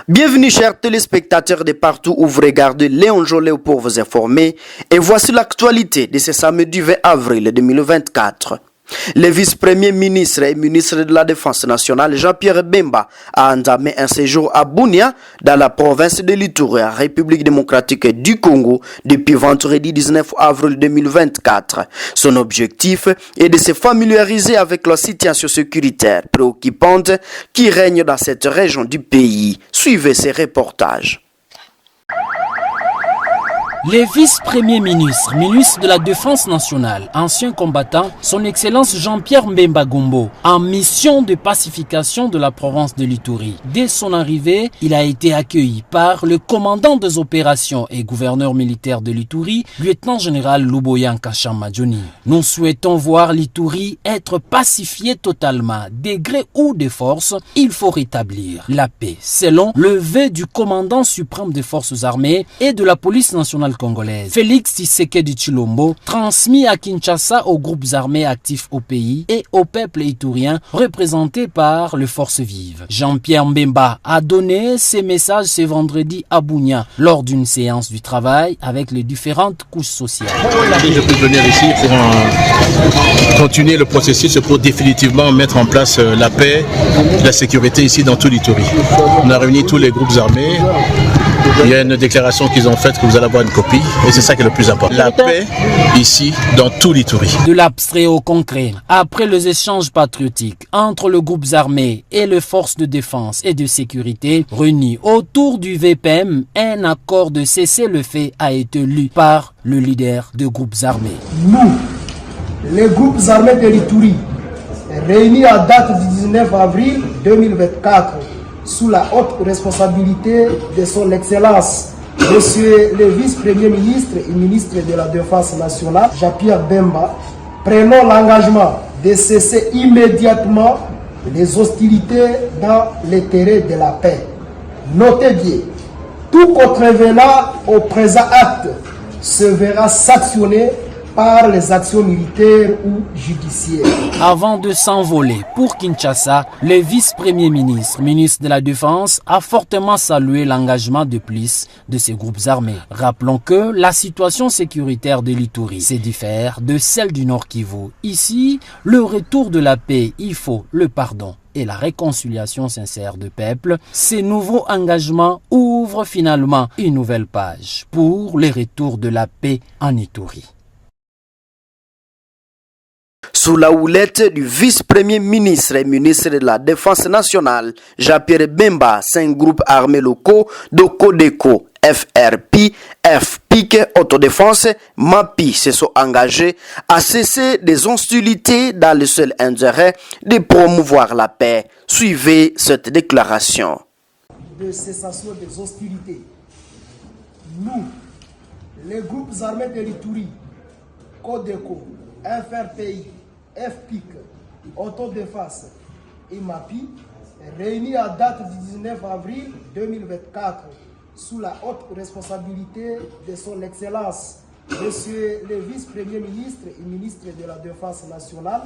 Bienvenue chers téléspectateurs de partout où vous regardez Léon Jolet pour vous informer et voici l'actualité de ce samedi 20 avril 2024. Le vice-premier ministre et ministre de la Défense nationale Jean-Pierre Bemba a entamé un séjour à Bunia dans la province de l'Ituri, République démocratique du Congo, depuis vendredi 19 avril 2024. Son objectif est de se familiariser avec la situation sécuritaire préoccupante qui règne dans cette région du pays. Suivez ces reportages. Les vice-premiers ministres, ministre de la Défense nationale, ancien combattant, son Excellence Jean-Pierre Mbemba Gombo, en mission de pacification de la province de l'Ituri. Dès son arrivée, il a été accueilli par le commandant des opérations et gouverneur militaire de l'Ituri, lieutenant-général Luboyan Kashamadjoni. Nous souhaitons voir l'Ituri être pacifié totalement. De gré ou de force, il faut rétablir la paix, selon le vœu du commandant suprême des forces armées et de la police nationale congolaise. Félix Tshisekedi Tshilombo, transmis à Kinshasa aux groupes armés actifs au pays et au peuple iturien représenté par les forces vives. Jean-Pierre Mbemba a donné ses messages ce vendredi à Bunia lors d'une séance du travail avec les différentes couches sociales. Je peux venir ici pour continuer le processus pour définitivement mettre en place la paix, la sécurité ici dans tout l'Ituri. On a réuni tous les groupes armés. Il y a une déclaration qu'ils ont faite que vous allez avoir une copie et c'est ça qui est le plus important. La paix ici dans tout l'Ituri. De l'abstrait au concret, après les échanges patriotiques entre les groupes armés et les forces de défense et de sécurité réunis autour du VPM, un accord de cessez-le-feu a été lu par le leader des groupes armés. Nous, les groupes armés de l'Ituri, réunis à date du 19 avril 2024, sous la haute responsabilité de son Excellence, Monsieur le vice-premier ministre et ministre de la Défense nationale, Jean-Pierre Bemba, prenons l'engagement de cesser immédiatement les hostilités dans les terrains de la paix. Notez bien, tout contrevenant au présent acte se verra sanctionné par les actions militaires ou judiciaires. Avant de s'envoler pour Kinshasa, le vice-premier ministre, ministre de la Défense, a fortement salué l'engagement de plus de ces groupes armés. Rappelons que la situation sécuritaire de l'Ituri se diffère de celle du Nord Kivu. Ici, le retour de la paix, il faut le pardon et la réconciliation sincère de peuple. Ces nouveaux engagements ouvrent finalement une nouvelle page pour le retour de la paix en Ituri. Sous la houlette du vice-premier ministre et ministre de la Défense nationale, Jean-Pierre Bemba, 5 groupes armés locaux de Codeco, FRP, FPIC, Autodéfense, MAPI se sont engagés à cesser des hostilités dans le seul intérêt de promouvoir la paix. Suivez cette déclaration. De cessation des hostilités. Nous, les groupes armés de l'Ituri, Codeco, FRPI, FPIC, Autodéfense et MAPI, réunis à date du 19 avril 2024 sous la haute responsabilité de son Excellence, Monsieur le vice-premier ministre et ministre de la Défense nationale,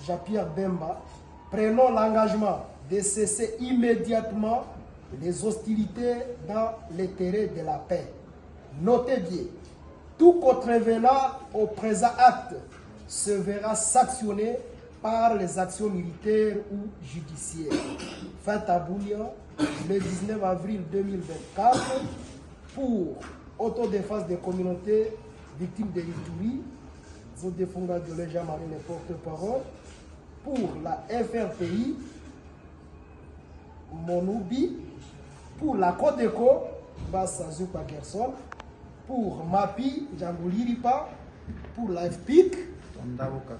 Jean-Pierre Bemba, prenons l'engagement de cesser immédiatement les hostilités dans les terrains de la paix. Notez bien, tout contrevenant au présent acte se verra sanctionné par les actions militaires ou judiciaires. Fin à Bunia, le 19 avril 2024, pour autodéfense des communautés victimes de l'Ituri, Zodefunda de Jean-Marie le porte-parole, pour la FRPI, Monoubi, pour la Codeco, Bassa Zupa Gerson, pour MAPI, Django-Liripa, pour la FPIC,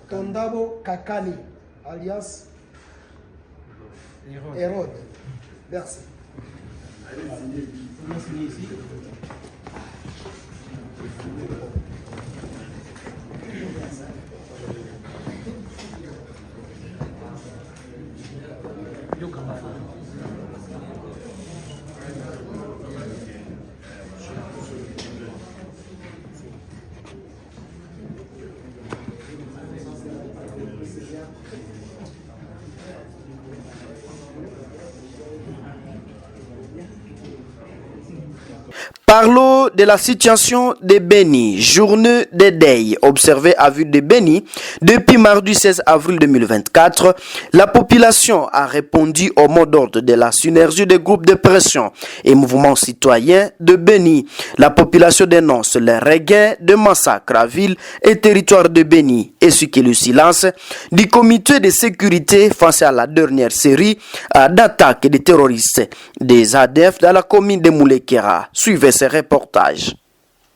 Tondabo Kakani, alias Hérode. Merci. Parlons de la situation de Beni, journée de deuil observée à vue de Beni depuis mardi 16 avril 2024. La population a répondu au mot d'ordre de la synergie des groupes de pression et mouvements citoyens de Beni. La population dénonce les regains de massacres à ville et territoire de Beni et ce qui est le silence du comité de sécurité face à la dernière série d'attaques des terroristes des ADF dans la commune de Moulekera. Suivez ces reportages.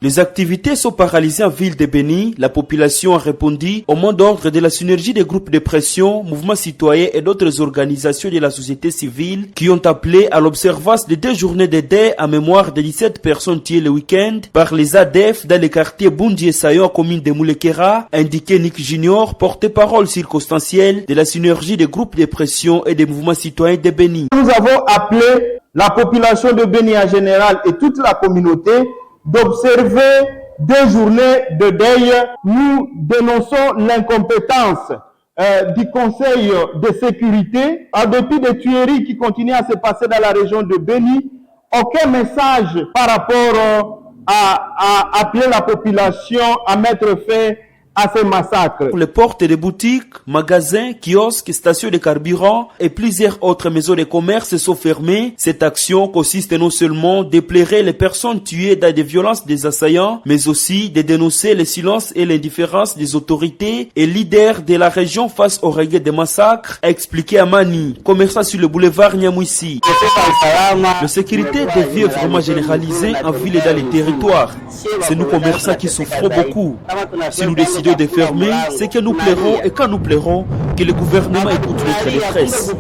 Les activités sont paralysées en ville de Beni. La population a répondu au mot d'ordre de la synergie des groupes de pression, mouvements citoyens et d'autres organisations de la société civile qui ont appelé à l'observance de 2 journées de deuil en mémoire de 17 personnes tuées le week-end par les ADF dans les quartiers Bundi et Sayon, commune de Moulekera, indiqué Nick Junior, porte-parole circonstanciel de la synergie des groupes de pression et des mouvements citoyens de Beni. Nous avons appelé la population de Beni en général et toute la communauté d'observer 2 journées de deuil. Nous dénonçons l'incompétence du Conseil de sécurité. En dépit des tueries qui continuent à se passer dans la région de Beni, aucun message par rapport à appeler la population à mettre fin à ces massacres. Les portes des boutiques, magasins, kiosques, stations de carburant et plusieurs autres maisons de commerce sont fermées. Cette action consiste non seulement d'éclairer les personnes tuées dans des violences des assaillants, mais aussi de dénoncer le silence et l'indifférence des autorités et leaders de la région face aux regains des massacres, a expliqué Amani, commerçant sur le boulevard Nyamwisi. La sécurité devient vraiment généralisée en ville et dans les territoires. C'est nous commerçants qui souffrons beaucoup. Si nous décidons de fermer, c'est que nous plairons et quand nous plairons, que le gouvernement écoute notre détresse.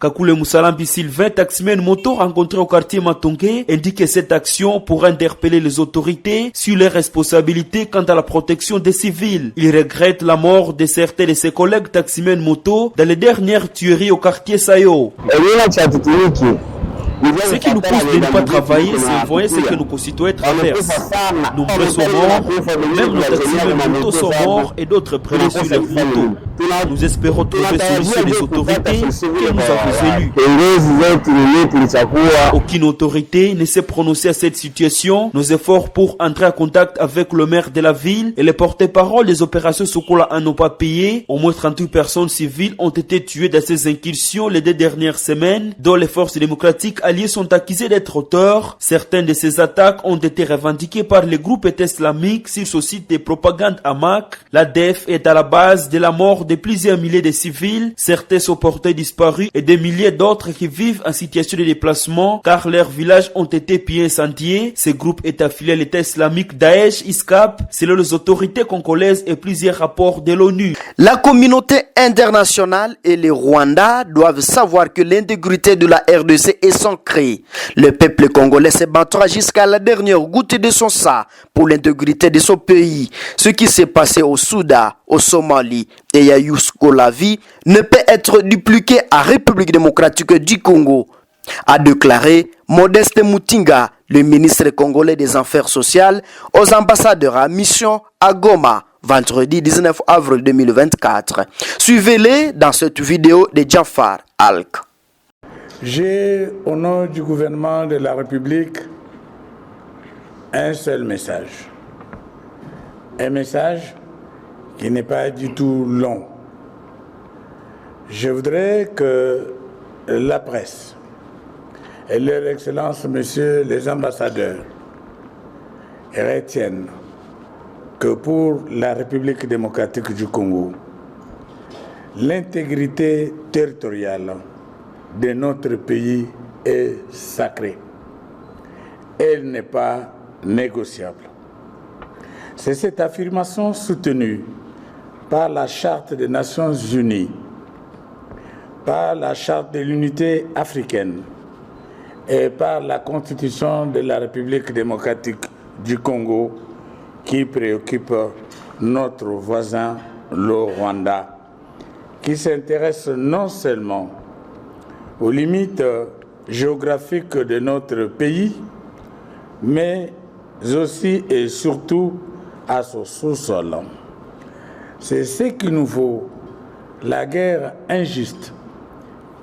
Kakule Moussalambi Sylvain, taximan moto rencontré au quartier Matongé, indique que cette action pourra interpeller les autorités sur les responsabilités quant à la protection des civils. Il regrette la mort de certains de ses collègues taximan moto dans les dernières tueries au quartier Sayo. Ce qui nous pousse de ne pas travailler, c'est voir ce que nos concitoyens traversent. Nombreux sont morts, même nos taximens motos sont morts et d'autres prennent sur les motos. Nous espérons trouver solution des autorités que nous avons élues. Aucune autorité ne s'est prononcée à cette situation. Nos efforts pour entrer en contact avec le maire de la ville et les porte-parole des opérations Sokola n'ont pas payé. Au moins 38 personnes civiles ont été tuées dans ces incursions les 2 dernières semaines, dont les forces démocratiques alliés sont accusés d'être auteurs. Certaines de ces attaques ont été revendiquées par les groupes islamiques sur ce site de propagande Hamak. La DEF est à la base de la mort de plusieurs milliers de civils. Certains sont portés disparus et des milliers d'autres qui vivent en situation de déplacement car leurs villages ont été pillés incendiés. Ce groupe est affilié à l'État islamique Daesh ISCAP selon les autorités congolaises et plusieurs rapports de l'ONU. La communauté internationale et le Rwanda doivent savoir que l'intégrité de la RDC est sacrée. Le peuple congolais se battra jusqu'à la dernière goutte de son sang pour l'intégrité de son pays. Ce qui s'est passé au Soudan, au Somalie et à Yougoslavie ne peut être dupliqué à République démocratique du Congo, a déclaré Modeste Mutinga, le ministre congolais des Affaires sociales, aux ambassadeurs à mission à Goma, vendredi 19 avril 2024. Suivez-les dans cette vidéo de Jafar Alk. J'ai, au nom du gouvernement de la République, un seul message. Un message qui n'est pas du tout long. Je voudrais que la presse et leur Excellence, messieurs les ambassadeurs, retiennent que pour la République démocratique du Congo, l'intégrité territoriale de notre pays est sacrée. Elle n'est pas négociable. C'est cette affirmation soutenue par la Charte des Nations Unies, par la Charte de l'Unité africaine et par la Constitution de la République démocratique du Congo qui préoccupe notre voisin, le Rwanda, qui s'intéresse non seulement aux limites géographiques de notre pays, mais aussi et surtout à son sous-sol. C'est ce qui nous vaut la guerre injuste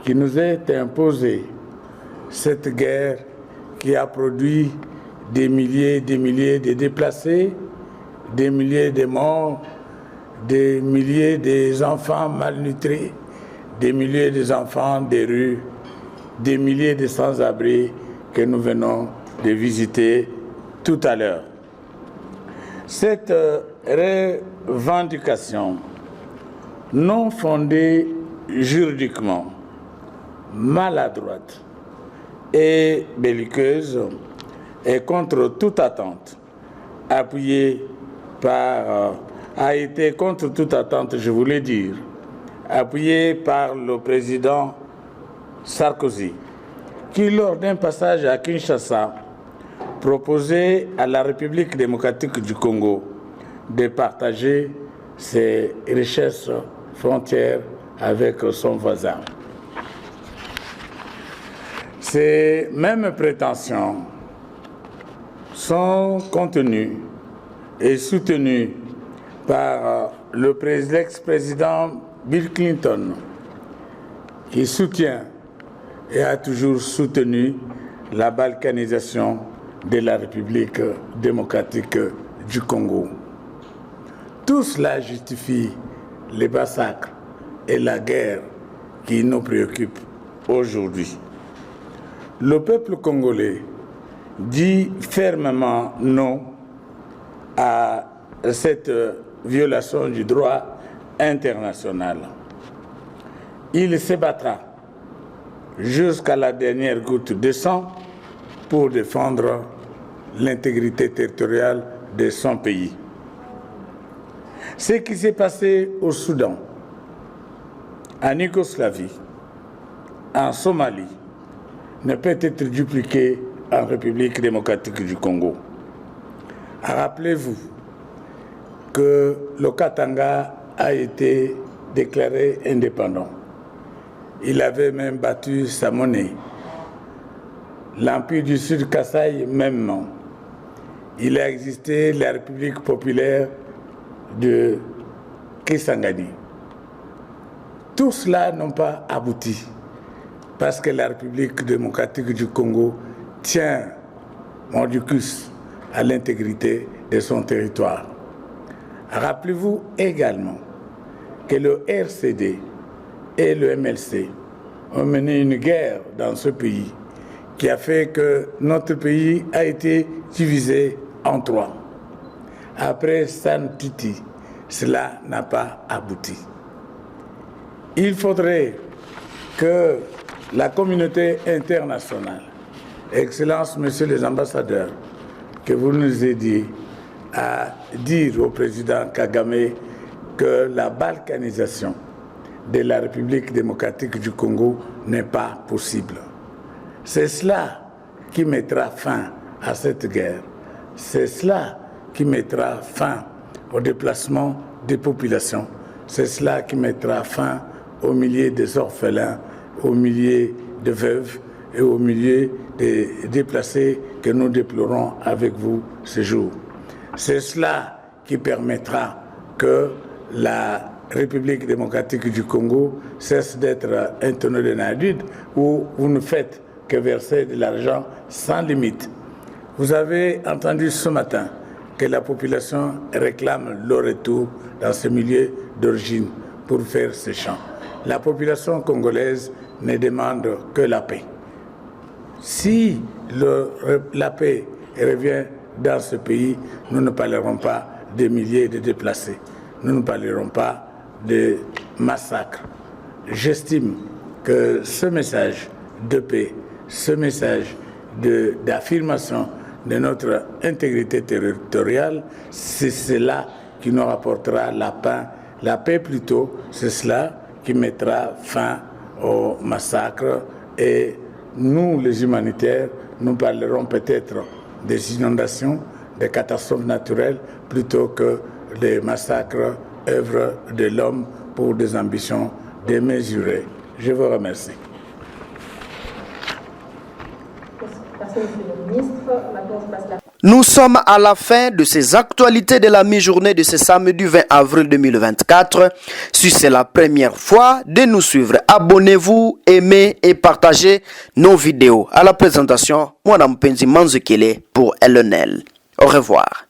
qui nous est imposée, cette guerre qui a produit des milliers de déplacés, des milliers de morts, des milliers d'enfants malnutris, des milliers d'enfants des rues, des milliers de sans-abri que nous venons de visiter tout à l'heure. Cette revendication non fondée juridiquement, maladroite et belliqueuse est contre toute attente, a été contre toute attente, je voulais dire, appuyé par le président Sarkozy, qui lors d'un passage à Kinshasa proposait à la République démocratique du Congo de partager ses richesses frontières avec son voisin. Ces mêmes prétentions sont contenues et soutenues par l'ex-président Bill Clinton, qui soutient et a toujours soutenu la balkanisation de la République démocratique du Congo. Tout cela justifie les massacres et la guerre qui nous préoccupent aujourd'hui. Le peuple congolais dit fermement non à cette violation du droit international. Il se battra jusqu'à la dernière goutte de sang pour défendre l'intégrité territoriale de son pays. Ce qui s'est passé au Soudan, en Yougoslavie, en Somalie, ne peut être dupliqué en République démocratique du Congo. Rappelez-vous que le Katanga a été déclaré indépendant. Il avait même battu sa monnaie. L'Empire du Sud Kasaï, même nom. Il a existé la République populaire de Kisangani. Tout cela n'a pas abouti parce que la République démocratique du Congo tient mordicus à l'intégrité de son territoire. Rappelez-vous également que le RCD et le MLC ont mené une guerre dans ce pays qui a fait que notre pays a été divisé en trois. Après San Titi, cela n'a pas abouti. Il faudrait que la communauté internationale, Excellences, Messieurs les ambassadeurs, que vous nous aidiez à dire au président Kagame que la balkanisation de la République démocratique du Congo n'est pas possible. C'est cela qui mettra fin à cette guerre. C'est cela qui mettra fin au déplacement des populations. C'est cela qui mettra fin aux milliers des orphelins, aux milliers de veuves et aux milliers des déplacés que nous déplorons avec vous ce jour. C'est cela qui permettra que la République démocratique du Congo cesse d'être un tonneau de nardide où vous ne faites que verser de l'argent sans limite. Vous avez entendu ce matin que la population réclame le retour dans ce milieu d'origine pour faire ces champs. La population congolaise ne demande que la paix. Si la paix revient dans ce pays, nous ne parlerons pas de milliers de déplacés. Nous ne parlerons pas de massacres. J'estime que ce message de paix, ce message d'affirmation de notre intégrité territoriale, c'est cela qui nous rapportera la paix plutôt, c'est cela qui mettra fin au massacre. Et nous, les humanitaires, nous parlerons peut-être des inondations, des catastrophes naturelles, plutôt que des massacres, œuvre de l'homme pour des ambitions démesurées. Je vous remercie. Merci, Monsieur le Ministre. Maintenant, je passe la Nous sommes à la fin de ces actualités de la mi-journée de ce samedi 20 avril 2024. Si c'est la première fois de nous suivre, abonnez-vous, aimez et partagez nos vidéos. À la présentation, moi Mpenzi Manzekele pour LNL. Au revoir.